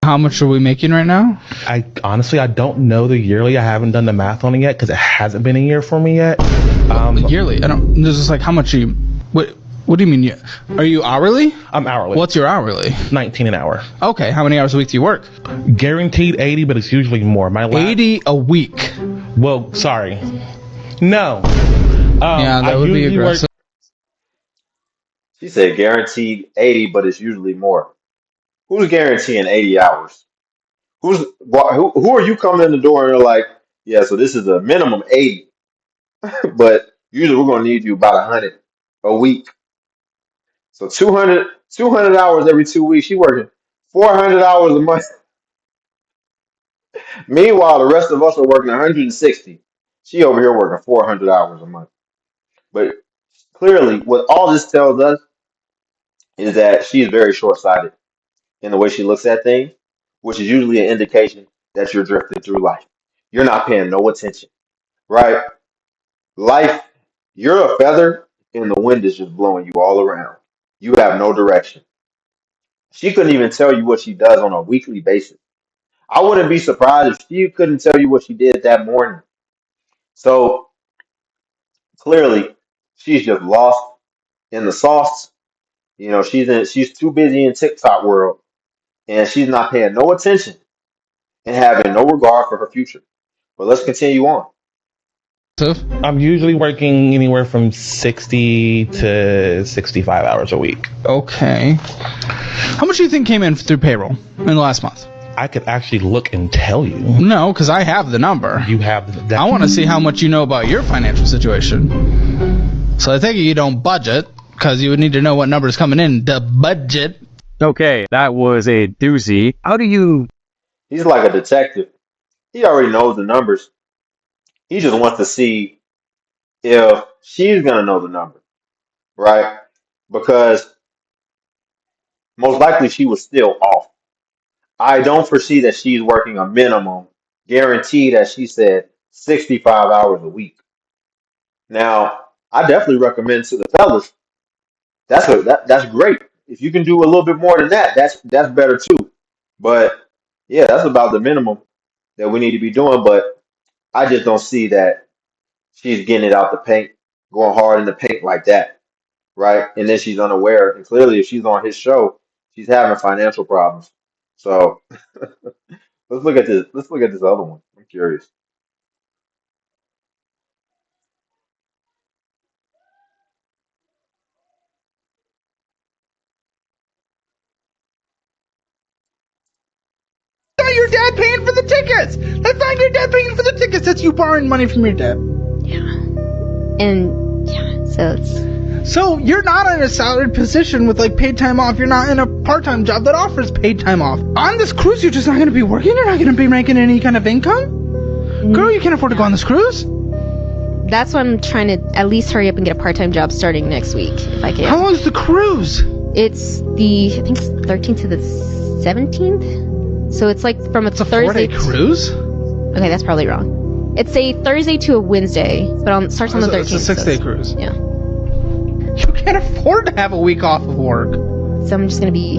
How much are we making right now? I honestly, I don't know the yearly. I haven't done the math on it yet because it hasn't been a year for me yet. Yearly? I don't. This is like how much you. What do you mean? Are you hourly? I'm hourly. What's your hourly? 19 an hour. Okay. How many hours a week do you work? Guaranteed 80, but it's usually more. 80 a week. Well, sorry. No. Yeah, that would be aggressive. She said guaranteed 80, but it's usually more. Who's guaranteeing 80 hours? Who are you coming in the door and you're like, yeah, so this is a minimum 80, but usually we're going to need you about 100 a week. So 200 hours every 2 weeks. She working 400 hours a month. Meanwhile, the rest of us are working 160. She over here working 400 hours a month. But clearly, what all this tells us is that she is very short-sighted in the way she looks at things, which is usually an indication that you're drifting through life. You're not paying no attention, right? Life, you're a feather and the wind is just blowing you all around. You have no direction. She couldn't even tell you what she does on a weekly basis. I wouldn't be surprised if she couldn't tell you what she did that morning. So clearly, she's just lost in the sauce. You know, she's too busy in TikTok world and she's not paying no attention and having no regard for her future. But let's continue on. I'm usually working anywhere from 60 to 65 hours a week. Okay. How much do you think came in through payroll in the last month? I could actually look and tell you. No, because I have the number. You have that. I want to see how much you know about your financial situation. So I think you don't budget, because you would need to know what number is coming in to budget. Okay, that was a doozy. How do you... He's like a detective. He already knows the numbers. He just wants to see if she's going to know the number, right? Because most likely she was still off. I don't foresee that she's working a minimum, guaranteed, as she said, 65 hours a week. Now, I definitely recommend to the fellas, that's great. If you can do a little bit more than that, that's better too. But yeah, that's about the minimum that we need to be doing. But I just don't see that she's getting it out the paint, going hard in the paint like that, right? And then she's unaware. And clearly, if she's on his show, she's having financial problems. So let's look at this. Let's look at this other one. I'm curious. That's not your dad paying for the tickets! That's not your dad paying for the tickets! That's you borrowing money from your dad. Yeah. And, yeah, so it's... So you're not in a salaried position with like paid time off. You're not in a part-time job that offers paid time off. On this cruise, you're just not going to be working. You're not going to be making any kind of income. Girl, you can't afford to go on this cruise. That's why I'm trying to at least hurry up and get a part-time job starting next week, if I can. How long is the cruise? It's I think it's 13th to the 17th. So it's like from It's a Thursday 4-day cruise? Okay, that's probably wrong. It's a Thursday to a Wednesday, but it starts on the 13th. It's a 6-day cruise. Yeah. You can't afford to have a week off of work. So I'm just gonna be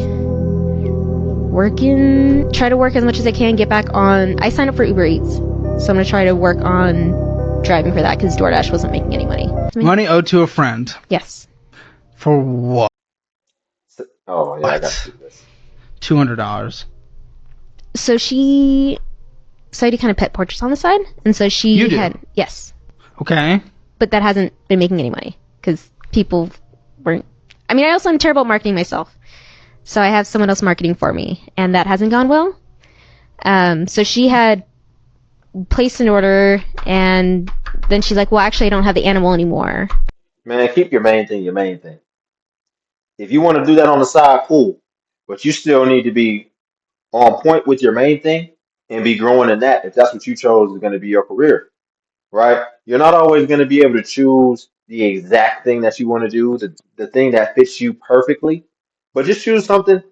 working, try to work as much as I can, get back on. I signed up for Uber Eats, so I'm gonna try to work on driving for that because DoorDash wasn't making any money. Money owed to a friend. Yes. For what? Oh yeah, I got to do this. $200. So I do kind of pet portraits on the side, and so she You do? had, yes, Okay. but that hasn't been making any money because people weren't. I mean, I also am terrible at marketing myself, so I have someone else marketing for me, and that hasn't gone well. So she had placed an order, and then she's like, "Well, actually, I don't have the animal anymore." Man, keep your main thing your main thing. If you want to do that on the side, cool. But you still need to be on point with your main thing and be growing in that if that's what you chose is going to be your career, right? You're not always going to be able to choose the exact thing that you want to do, the thing that fits you perfectly, but just choose something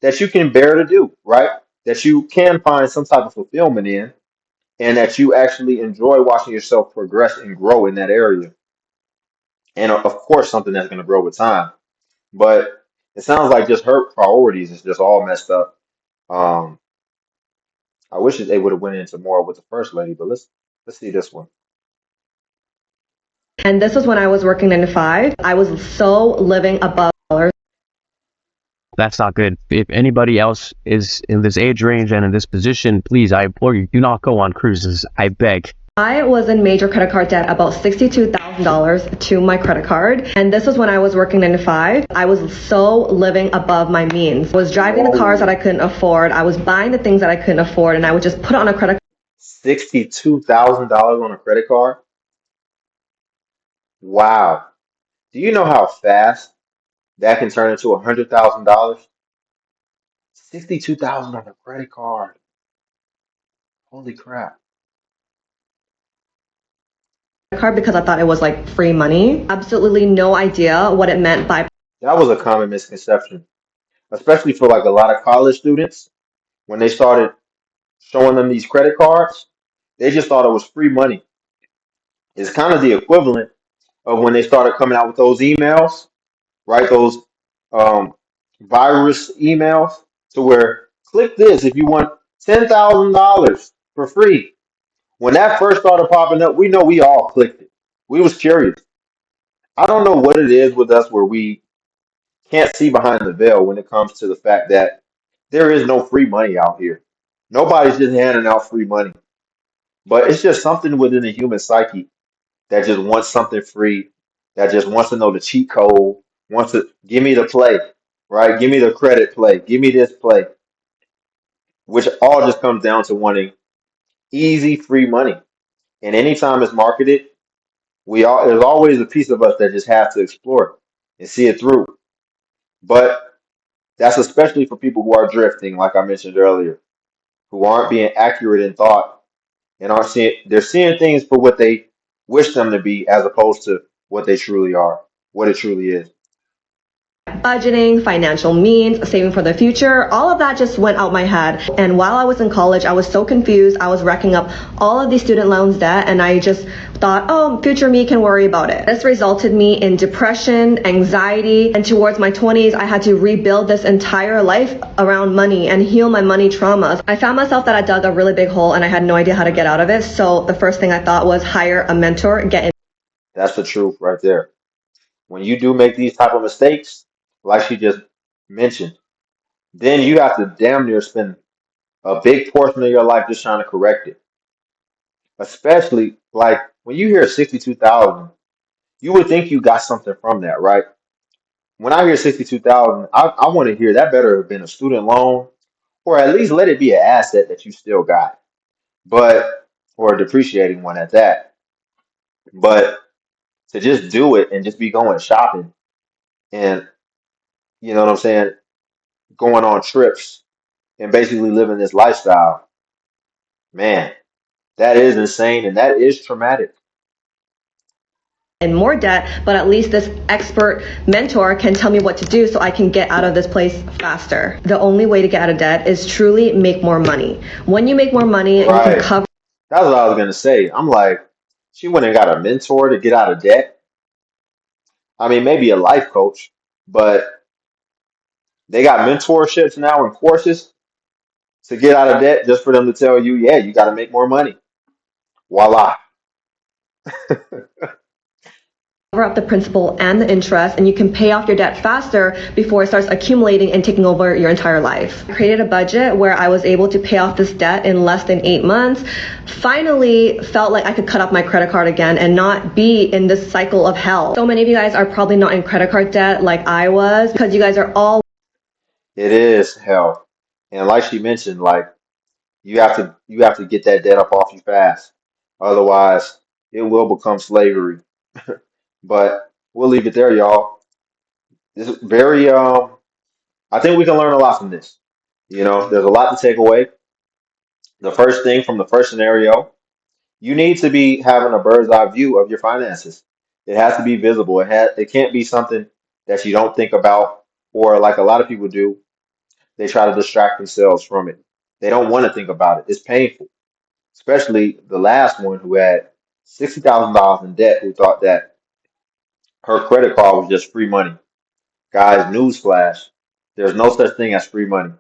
that you can bear to do, right? That you can find some type of fulfillment in and that you actually enjoy watching yourself progress and grow in that area. And of course, something that's going to grow with time. But it sounds like just her priorities is just all messed up. Um, I wish that they would have went into more with the first lady, but let's see this one. And this was when I was working 9 to 5. I was so living above dollars. That's not good. If anybody else is in this age range and in this position, please, I implore you, do not go on cruises. I beg. I was in major credit card debt, about $62,000 to my credit card. And this was when I was working 9 to 5. I was so living above my means. I was driving the cars that I couldn't afford. I was buying the things that I couldn't afford, and I would just put it on a credit $62,000 on a credit card? Wow. Do you know how fast that can turn into $100,000? 62,000 on a credit card. Holy crap. card because I thought it was like free money. Absolutely no idea what it meant by That was a common misconception, especially for like a lot of college students. When they started showing them these credit cards, they just thought it was free money. It's kind of the equivalent of when they started coming out with those emails, right? Those um, virus emails to where click this if you want $10,000 for free. When that first started popping up, we know we all clicked it. We was curious. I don't know what it is with us where we can't see behind the veil when it comes to the fact that there is no free money out here. Nobody's just handing out free money. But it's just something within the human psyche that just wants something free, that just wants to know the cheat code, wants to give me the play, right? Give me the credit play, give me this play, which all just comes down to wanting easy free money. And anytime it's marketed, there's always a piece of us that just have to explore it and see it through. But that's especially for people who are drifting, like I mentioned earlier, who aren't being accurate in thought and aren't seeing they're seeing things for what they wish them to be as opposed to what they truly are, what it truly is. budgeting, financial means, saving for the future. All of that just went out my head. And while I was in college, I was so confused. I was racking up all of these student loans debt, and I just thought, oh, future me can worry about it. This resulted me in depression, anxiety, and towards my 20s, I had to rebuild this entire life around money and heal my money traumas. I found myself that I dug a really big hole and I had no idea how to get out of it. So the first thing I thought was hire a mentor, get in. That's the truth right there. When you do make these type of mistakes, like she just mentioned, then you have to damn near spend a big portion of your life just trying to correct it. Especially like when you hear 62,000, you would think you got something from that, right? When I hear 62,000, I want to hear that better have been a student loan, or at least let it be an asset that you still got, but or a depreciating one at that. But to just do it and just be going shopping and you know what I'm saying, going on trips and basically living this lifestyle, man, that is insane and that is traumatic. In more debt, but at least this expert mentor can tell me what to do so I can get out of this place faster. The only way to get out of debt is truly make more money. When you make more money, you can Right. cover. That's what I was gonna say. I'm like, she went and got a mentor to get out of debt. I mean, maybe a life coach, but they got mentorships now and courses to get out of debt just for them to tell you, yeah, you got to make more money. Voila. Up the principal and the interest, and you can pay off your debt faster before it starts accumulating and taking over your entire life. I created a budget where I was able to pay off this debt in less than 8 months. Finally felt like I could cut off my credit card again and not be in this cycle of hell. So many of you guys are probably not in credit card debt like I was because you guys are all. It is hell. And like she mentioned, like you have to get that debt up off you fast. Otherwise, it will become slavery. But we'll leave it there, y'all. This is very I think we can learn a lot from this. There's a lot to take away. The first thing from the first scenario, you need to be having a bird's eye view of your finances. It has to be visible. It can't be something that you don't think about, or like a lot of people do, they try to distract themselves from it. They don't want to think about it. It's painful. Especially the last one who had $60,000 in debt, who thought that her credit card was just free money. Guys, newsflash, there's no such thing as free money.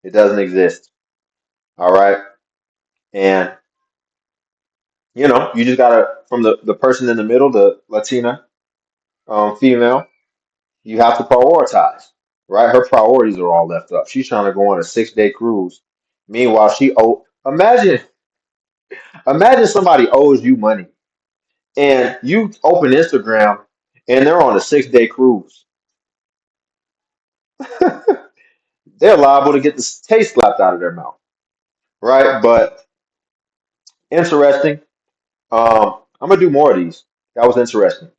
It doesn't exist. All right. And you just gotta, from the person in the middle, the Latina female, you have to prioritize, right? Her priorities are all left up. She's trying to go on a 6-day cruise. Meanwhile, imagine somebody owes you money and you open Instagram and they're on a 6-day cruise. They're liable to get the taste slapped out of their mouth, right? But interesting. I'm gonna do more of these. That was interesting.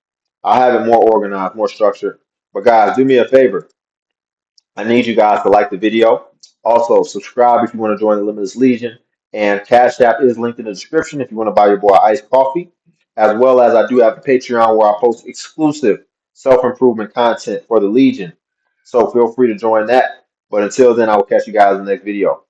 I'll have it more organized, more structured. But guys, do me a favor. I need you guys to like the video. Also, subscribe if you want to join the Limitless Legion. And Cash App is linked in the description if you want to buy your boy iced coffee. As well as I do have a Patreon where I post exclusive self-improvement content for the Legion. So feel free to join that. But until then, I will catch you guys in the next video.